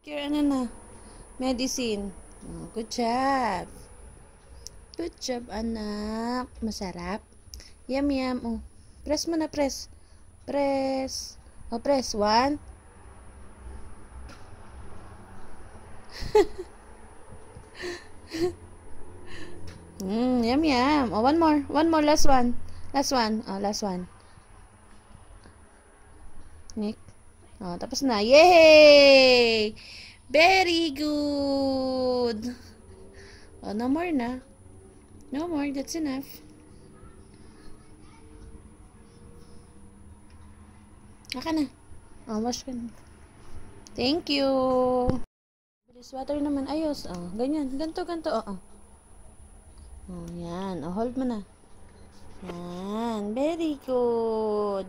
Care, ano na? Medicine. Oh, good job. Good job, anak. Masarap. Yum, yum. Oh. Press mo na, press. Press. Oh, press. 1. Yum, yum. Oh, one more. One more. Last one. Last one. Oh, last one. Nick. Oh, tapos na. Yay! Very good. Oh, no more na. No more. That's enough. Aka na. Oh, wash ka na. Thank you. Bilis water naman. Ayos. Oh, ganyan. Ganto, ganto. Oh, oh. Oh, yan. Oh, hold mo na. Yan. Very good.